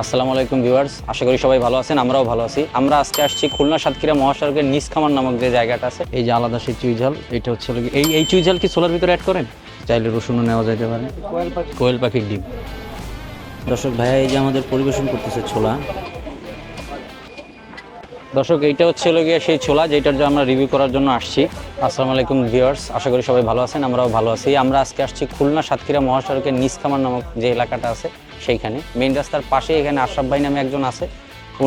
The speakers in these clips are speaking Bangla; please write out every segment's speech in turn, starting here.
আসসালামু আলাইকুম ভিউয়ার্স, আশা করি সবাই ভালো আছেন। আমরাও ভালো আছি। আমরা আজকে আসছি খুলনা সাতক্ষীরা মহাসড়কের নিচখামার নামক যে জায়গাটা আছে, এই যে আলাদা সেই চুইঝাল, এটা হচ্ছে এই চুইঝাল কি ছোলার ভিতরে অ্যাড করেন? চাইলে রসুনও নেওয়া যেতে পারে। কোয়েল পাখির ডিম। দর্শক ভাইয়া এই যে আমাদের পরিবেশন করতেছে ছোলা। দর্শক, এইটা হচ্ছে গিয়ে সেই ছোলা যেটার যে আমরা রিভিউ করার জন্য আসছি। আসসালামু আলাইকুম ভিউয়ার্স, আশা করি সবাই ভালো আছেন। আমরাও ভালো আছি। আমরা আজকে আসছি খুলনা সাতক্ষীরা মহাসড়কের নিচখামার নামক যে এলাকাটা আছে সেইখানে, মেইন রাস্তার পাশে। এখানে আশরাফ ভাই নামে একজন আছে,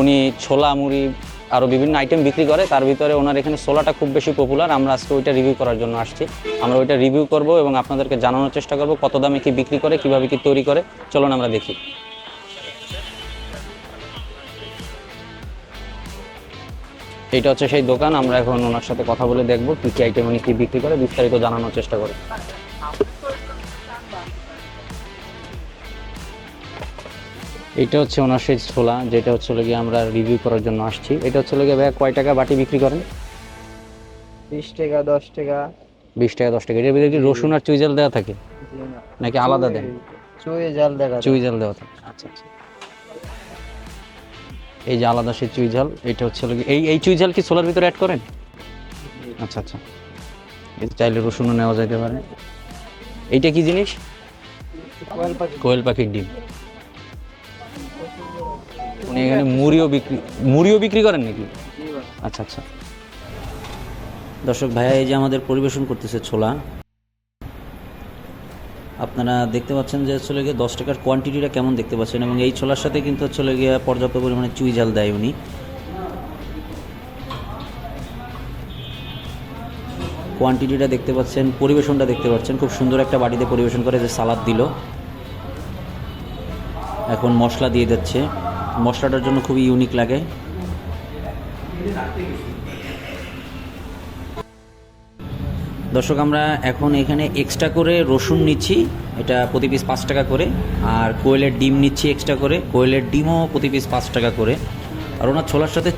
উনি ছোলা মুড়ি আরও বিভিন্ন আইটেম বিক্রি করে। তার ভিতরে ওনার এখানে ছোলাটা খুব বেশি পপুলার। আমরা আজকে ওইটা রিভিউ করার জন্য আসছি। আমরা ওইটা রিভিউ করব এবং আপনাদেরকে জানানোর চেষ্টা করব কত দামে কি বিক্রি করে, কীভাবে কি তৈরি করে। চলুন আমরা দেখি। এইটা হচ্ছে সেই দোকান। আমরা এখন ওনার সাথে কথা বলে দেখবো কী কী আইটেম উনি কী বিক্রি করে, বিস্তারিত জানানোর চেষ্টা করি। এটা হচ্ছে ওনার সেই ছোলা যেটা হচ্ছে গিয়ে আমরা রিভিউ করার জন্য আসছি। এটা হচ্ছে গিয়ে ভাইয়া কয় টাকা বাটি বিক্রি করেন? 20 টাকা 10 টাকা। 20 টাকা 10 টাকা। এটার ভিতরে কি রসুন আর চুইঝাল দেওয়া থাকে নাকি আলাদা দেন? চুই জাল দেখা চুইঝাল দেওয়া থাকে। আচ্ছা আচ্ছা। এই যে আলাদা সেই চুইঝাল, এটা হচ্ছে এই চুইঝাল কি ছোলার ভিতরে অ্যাড করেন? আচ্ছা আচ্ছা। এই চাইলে রসুনও নেওয়া যেতে পারে। এইটা কি জিনিস? কোয়েল পাখির ডিম। উনি এখানে মুড়িও বিক্রি করেন নাকি? আচ্ছা আচ্ছা। দর্শক ভাইয়া এই যে আমাদের পরিবেশন করতেছে ছোলা। আপনারা দেখতে পাচ্ছেন যে হচ্ছে গিয়ে 10 টাকার কোয়ান্টিটিটা কেমন দেখতে পাচ্ছেন, এবং এই ছোলার সাথে কিন্তু হচ্ছে গিয়ে পর্যাপ্ত পরিমাণে চুই ঝাল দেয় উনি। কোয়ান্টিটিটা দেখতে পাচ্ছেন, পরিবেশনটা দেখতে পাচ্ছেন, খুব সুন্দর একটা বাটিতে পরিবেশন করে। যে সালাদ দিল, এখন মশলা দিয়ে দিচ্ছে। মশলাটার জন্য খুবই ইউনিক লাগে। দর্শক, আমরা এখন এখানে এক্সট্রা করে রসুন নিচ্ছি, এটা প্রতি পিস 5 টাকা করে। আর কোয়েলের ডিম নিচ্ছি এক্সট্রা করে, কোয়েলের ডিমও প্রতি পিস 5 টাকা করে। আর ওনার ছোলার সাথে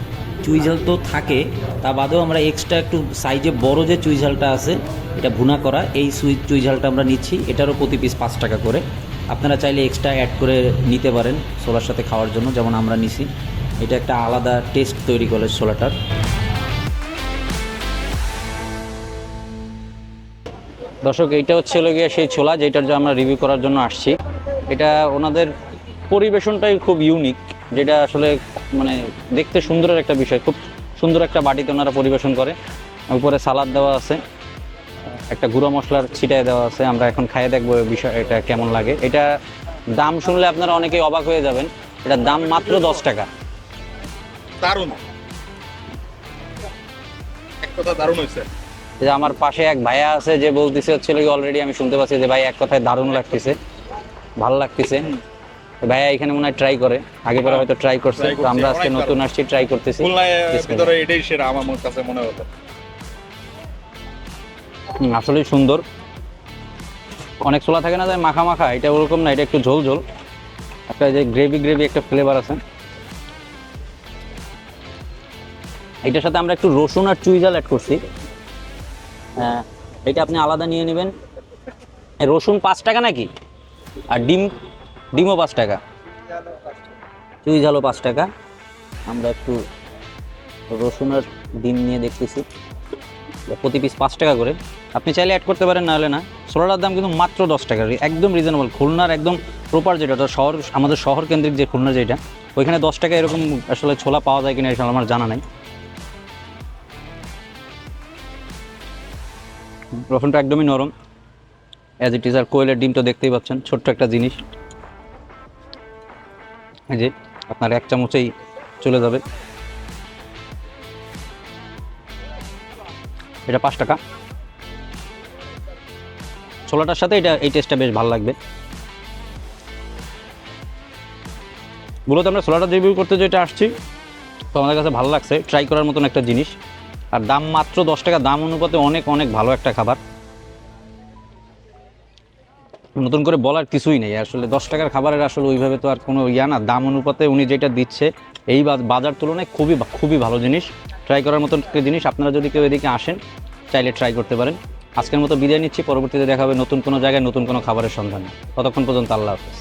চুই ঝাল তো থাকে, তা বাদেও আমরা এক্সট্রা একটু সাইজে বড় যে চুই ঝালটা আছে, এটা ভুনা করা, এই চুই ঝালটা আমরা নিচ্ছি, এটারও প্রতি পিস 5 টাকা করে। আপনারা চাইলে এক্সট্রা অ্যাড করে নিতে পারেন ছোলার সাথে খাওয়ার জন্য, যেমন আমরা নিছি। এটা একটা আলাদা টেস্ট তৈরি করে ছোলাটার। দর্শক, এইটা হচ্ছে গিয়ে সেই ছোলা যেটার যে আমরা রিভিউ করার জন্য আসছি। এটা ওনাদের পরিবেশনটাই খুব ইউনিক, যেটা আসলে মানে দেখতে সুন্দরের একটা বিষয়। খুব সুন্দর একটা বাটিতে ওনারা পরিবেশন করে। উপরে সালাদ দেওয়া আছে, একটা গুঁড়ো মশলার ছিটায় দেওয়া আছে। আমরা এখন খাইয়ে দেখবো বিষয় এটা কেমন লাগে। এটা দাম শুনলে আপনারা অনেকেই অবাক হয়ে যাবেন। এটার দাম মাত্র 10 টাকা। দারুণ, এক কথা দারুণ হয়েছে। যে আমার পাশে এক ভাইয়া আছে যে বলতেছে হচ্ছে অলরেডি আমি শুনতে পাচ্ছি যে ভাই এক কথায় দারুণ লাগতেছে, ভালো লাগতেছে। ভাইয়া এখানে মনে হয় ট্রাই করে, আগে পরে হয়তো ট্রাই করছে। তো আমরা আজকে নতুন আসছি, ট্রাই করতেছি। খুলনায় ভিতরে এটাই সেরা আমার কাছে মনে হতো। আসলেই সুন্দর। অনেক ছোলা থাকে না যে মাখা মাখা, এটা ওরকম না, এটা একটু ঝোল ঝোল, একটা যে গ্রেভি একটা ফ্লেভার আছে। এটার সাথে আমরা একটু রসুন আর চুই ঝাল অ্যাড করছি। হ্যাঁ, এটা আপনি আলাদা নিয়ে নেবেন। রসুন 5 টাকা নাকি? আর ডিমও 5 টাকা, চুই ঝালও 5 টাকা। আমরা একটু রসুন আর ডিম নিয়ে দেখতেছি, প্রতি পিস 5 টাকা করে। আপনি চাইলে অ্যাড করতে পারেন, নাহলে না। ছোলাটার দাম কিন্তু মাত্র 10 টাকা, একদম রিজনেবল। খুলনার একদম প্রপার যেটা শহর, আমাদের শহর কেন্দ্রিক যে খুলনা যেটা, ওইখানে 10 টাকা এরকম আসলে ছোলা পাওয়া যায় কিনা এটা আমার জানা নাই। রসুনটা একদমই নরম, অ্যাজ ইট ইজ। আর কোয়েলের ডিমটা দেখতেই পাচ্ছেন, ছোট্ট একটা জিনিস। এই যে আপনার 1 চামচেই চলে যাবে। এটা 5 টাকা। ছোলাটার সাথে এই টেস্টটা বেশ ভালো লাগবে। মূলত আমরা ছোলাটা রিভিউ করতে যেটা আসছি, তো আমাদের কাছে ভালো লাগছে, ট্রাই করার মতন একটা জিনিস। আর দাম মাত্র 10 টাকা, দাম অনুপাতে অনেক অনেক ভালো একটা খাবার। নতুন করে বলার কিছুই নেই আসলে। 10 টাকার খাবারের আসলে ওইভাবে তো আর কোনো না, দাম অনুপাতে উনি যেটা দিচ্ছে এই বাজার তুলনায় খুবই ভালো জিনিস, ট্রাই করার মতন একটা জিনিস। আপনারা যদি কেউ এদিকে আসেন, চাইলে ট্রাই করতে পারেন। আজকের মতো বিদায় নিচ্ছি, পরবর্তীতে দেখা হবে নতুন কোনো জায়গায় নতুন কোনো খাবারের সন্ধানে। ততক্ষণ পর্যন্ত আল্লাহ হাফেজ।